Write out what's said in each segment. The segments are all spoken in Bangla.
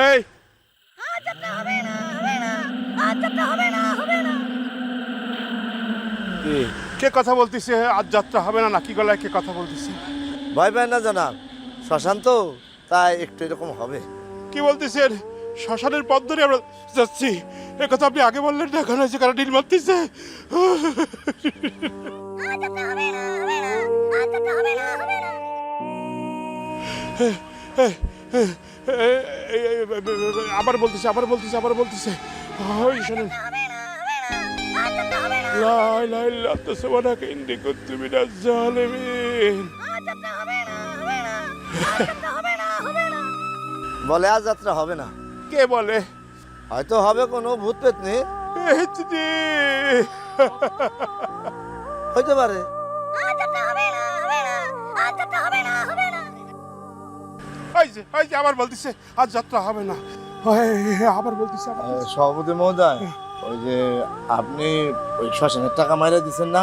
এই কে কথা বলতেছে? আজ যাত্রা হবে না নাকি গলায় কে কথা বলতেছে? ভয় পায় না জানাব, শ্মশান তো, তাই একটু এরকম হবে। কি বলতেছেন? শ্মশানের পথ ধরে আমরা যাচ্ছি, এ কথা আপনি আগে বললেন না? এখন হয়েছে কারা ডিল মারতেছে। আবার বলতেছে ওই শোনেন, লা ইলাহা ইল্লাল্লাহ সুবহানাকা ইন্নী কুনতু মিনাজ জালিমিন। বলে আজ যাত্রা হবে না। কে বলে? হয়তো হবে কোনো ভূত পেতনি, হইতে পারে। আবার বলতেছে আজ যাত্রা হবে না। আবার বলতেছে। সভাপতি মহোদয়, ওই যে আপনি ওই শ্মশানের টাকা মাইরা দিচ্ছেন না,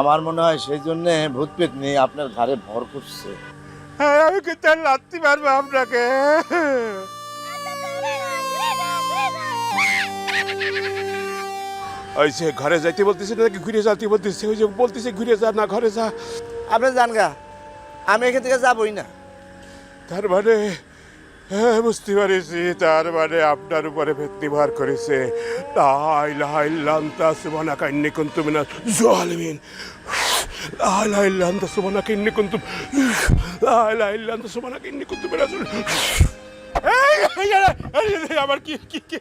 আমার মনে হয় সেই জন্য ভূত পেতনি আপনার ঘাড়ে ভর করছে। আমি কিন্তু আর লাত্তি মারবো আপনাকে। ওই যে ঘরে যাইতে বলতেছে নাকি ঘুরে যাইতে বলতেছে? ওই যে বলতেছে ঘুরে যা না ঘরে যা। আপনি যান গা, আমি এখান থেকে যাবই না। তার মানে বুঝতে পারছি, তার মানে আপনার উপরে পেতনি ভার করেছে। লা ইলাহা ইল্লা আনতা সুবহানাকা ইন্নী কুনতু মিনাজ জালিমিন। লা ইলাহা ইল্লা আনতা সুবহানাকা ইন্নী কুনতু, লা ইলাহা ইল্লা আনতা সুবহানাকা ইন্নী কুনতু মিনাজ জালিমিন। আমার কি কি কি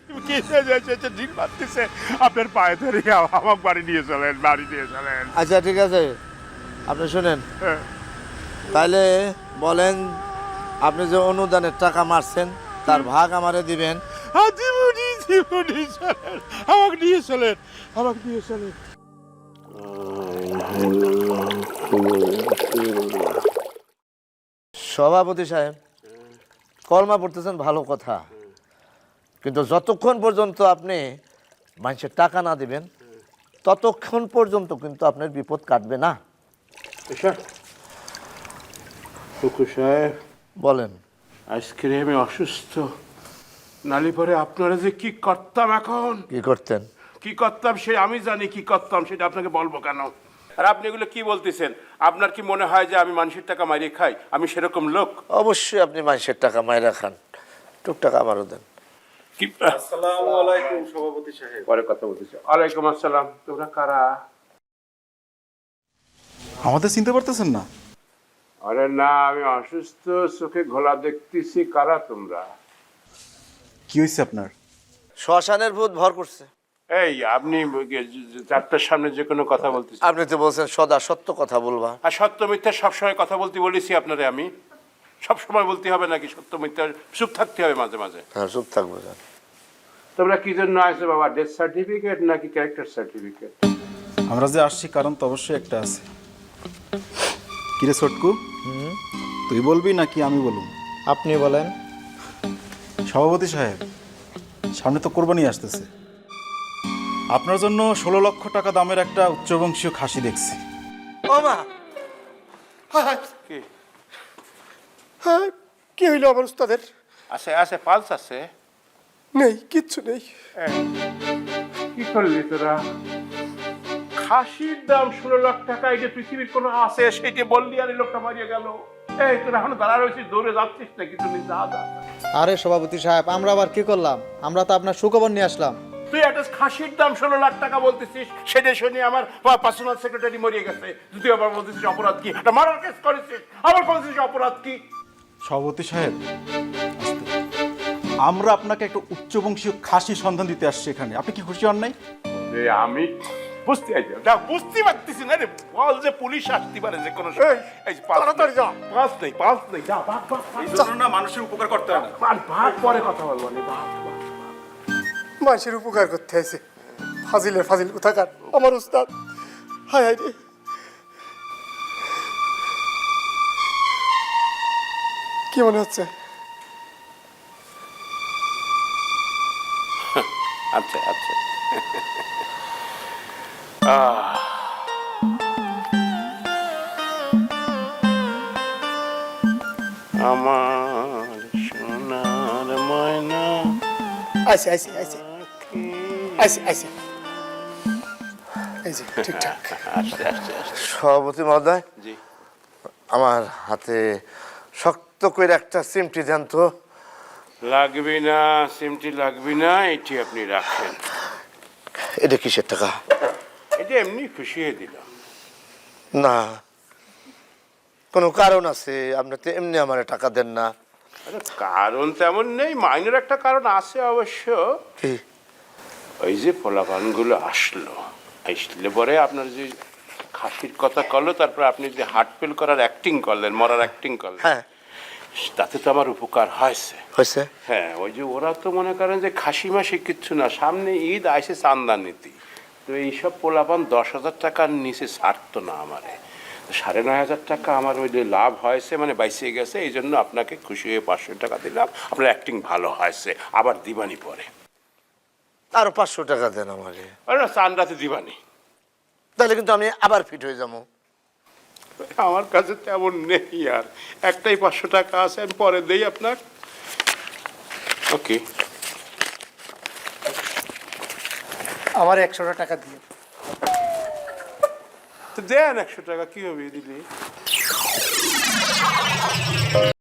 ঢিল মারতেছে। আপনার পায়ে ধরে আমাকে বাড়ি নিয়ে চলেন। আচ্ছা ঠিক আছে, আপনি শোনেন, তাহলে বলেন আপনি যে অনুদানের টাকা মারছেন তার ভাগ আমারে দিবেন। আমাকে নিয়ে চলেন। সভাপতি সাহেব, কলমা পড়তেছেন ভালো কথা, কিন্তু যতক্ষণ পর্যন্ত আপনি মানুষের টাকা না দিবেন ততক্ষণ পর্যন্ত কিন্তু আপনার বিপদ কাটবে না। সাহেব বলেন। আজকে আমি অসুস্থ, নালি পরে আপনারা যে কি করতাম, এখন কি করতেন? কি করতাম সে আমি জানি। কি করতাম সেটা আপনাকে বলবো কেন? আর আপনি এগুলো কি বলতেছেন? আপনার কি মনে হয় যে আমি মানুষের টাকা মারিয়ে খাই? আমি সেরকম লোক? অবশ্যই আপনি মানুষের টাকা মাইরা খান, টুকটাক আমারও দেন। আসসালামু আলাইকুম সভাপতি সাহেব। পরে কথা বলতেছি। ওয়ালাইকুম আসসালাম। তোমরা কারা? আমাদের চিনতে পারতেছেন না? আরে না, আমি অসুস্থ, চোখে ঘোলা দেখতেছি। কারা তোমরা? কি হয়েছে আপনার? শ্মশানের ভূত ভর করছে। এই আপনি চারটার সামনে যে কোনো কথা বলতেছেন? আপনি তো বলছেন সদা সত্য কথা বলবা। আর সত্য মিথ্যা সবসময় কথা বলতে বলেছি আপনারে আমি? সবসময় বলতে হবে নাকি সত্য মিথ্যা? চুপ থাকতে হবে মাঝে মাঝে। হ্যাঁ, চুপ থাকবো। তোমরা কি জন্য আসছো বাবা? ডেথ সার্টিফিকেট নাকি ক্যারেক্টার সার্টিফিকেট? আমরা যে আসছি কারণ তো অবশ্যই একটা আছে। কিরে ছোটকু, তুই বলবি নাকি আমি বলুন? আপনি বলেন। সভাপতি সাহেব, সামনে তো কোরবানি আসতেছে, আপনার জন্য 16 লক্ষ টাকা দামের একটা উচ্চবংশীয় খাসি দেখছি। ও মা, কি হইলো আমার উস্তাদের? আছে পালস আছে? নেই, কিচ্ছু নেই। কি করলি তোরা? খাসির দাম 16 লাখ টাকা, এটা পৃথিবীর কোনো আছে সেটা বললি আর এই লোকটা মারিয়ে গেল। এই তোরা এখন দাঁড়া রয়েছিস, দৌড়ে যাচ্ছিস না কিছু নেই? যা। আরে সভাপতি সাহেব, আমরা আবার কি করলাম? আমরা তো আপনার সুখবর নিয়ে আসলাম। তুই একটা খাসির দাম 16 লাখ টাকা বলতেছিস, সেটা শুনে আমার পার্সোনাল সেক্রেটারি মরিয়ে গেছে। তুই আবার বলতেছিস অপরাধ কি? একটা মারার কেস করেছিস, আবার বলতেছিস অপরাধ কি? সভাপতি সাহেব, আমরা আপনাকে একটা উচ্চবংশীয় খাসি সন্ধান দিতে আসছি এখানে, আপনি কি খুশি হন নাই? আমি বুঝতে পারতেছি না রে। বল যে পুলিশ আসতে পারে যে কোনো সময়। তাড়াতাড়ি যা। পাঁচ নেই যা, ভাগ। না, মানুষের উপকার করতে হবে না। ভাগ পরে কথা বলবো। ভাগ মানুষের উপকার করতে আছে। ফাজিল কোথাকার আমার উস্তাদ। হায় হায় রে, কি মনে হচ্ছে? আচ্ছা আমার সোনার ময়না আইসি আইসি আইসি আইসি আইসি এই যে ঠিকঠাক। আস্তে আস্তে আস্তে। সভাপতি মহোদয়, জি। আমার হাতে শক্ত করে একটা সিমটি দেন তো। লাগবে না, সিমটি লাগবে না, এটি আপনি রাখেন। এটা কিসের টাকা? এটা এমনি খুশি হয়ে দিলাম। না, কোনো কারণ আছে? আপনি তো এমনি আমার টাকা দেন না। আরে কারণ তেমন নেই, মাইনের একটা কারণ আছে অবশ্য। কি? ওই যে পোলাপানগুলো আসলে পরে আপনার যে খাসির কথা করলো, তারপর আপনি যে হার্ট ফেল করার অ্যাক্টিং করলেন, মরার অ্যাক্টিং করলেন, হ্যাঁ, তাতে তো আমার উপকার হয়েছে। হয়েছে। হ্যাঁ, ওই যে ওরা তো মনে করেন যে খাসি মাসি কিচ্ছু না, সামনে ঈদ আইসে চান্দা নীতি, তো এইসব পোলাপান 10,000 টাকার নিচে ছাড়তো না আমারে। 9,500 টাকা আমার ওই যে লাভ হয়েছে, মানে বাইসে গেছে, এই জন্য আপনাকে খুশি হয়ে 500 টাকা দিলাম। আপনার অ্যাক্টিং ভালো হয়েছে, আবার দিবানি পরে। আরো 500 টাকা দেন আমাকে। আরে না, চান্দাতে দিবানি। তাহলে কিন্তু আমি আবার ফিট হয়ে যাবো। আমার কাছে তেমন নেই আর, একটাই 500 টাকা আছে, আমি পরে দেই আপনার। ওকে, আমার 100 টাকা দিয়ে তো দেন 100 টাকা, কি হবে দিলে?